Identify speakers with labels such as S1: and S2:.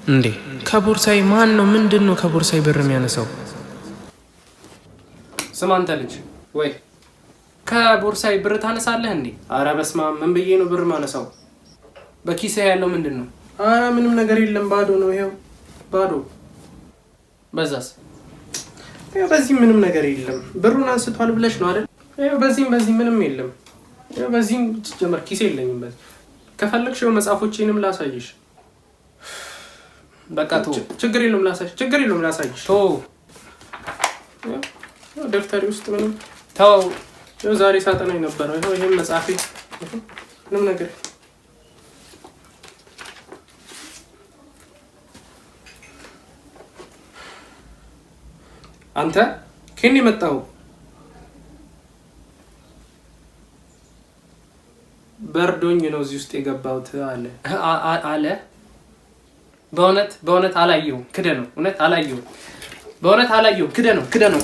S1: እንዴ ከቦርሳይ ማን ነው ምንድነው ከቦርሳይ ብር የሚያነሳው?
S2: ስማ አንተ ልጅ ወይ ከቦርሳይ ብር ታነሳለህ እንዴ? አረ በስመ አብ ምን ብዬ ነው ብር ማነሳው? በኪሴ ያለው ምንድነው? አረ ምንም ነገር የለም ባዶ ነው ይሄው ባዶ። በዛስ? ይሄው በዚህ ምንም ነገር የለም። ብሩን አንስቷል ብለሽ ነው አይደል? ይሄው በዚህ ምንም የለም። ይሄው በዚህ ጀመር ኪሴ የለኝም። በዚህ ከፈለግሽ መጽሐፎቼንም ላሳይሽ። በቃ ቶ ችግር የለውም ላሳይሽ። ቶ ደፍተሪ ውስጥ ምንም ተው። ዛሬ ሳጠናኝ ነበር። ይሄም መጽሐፌ ምንም ነገር አንተ ከኔ መጣው በርዶኝ ነው እዚህ ውስጥ የገባሁት አለ። በእውነት አላየሁም። ክደ ነው። እውነት አላየሁም። በእውነት አላየሁም። ክደ ነው።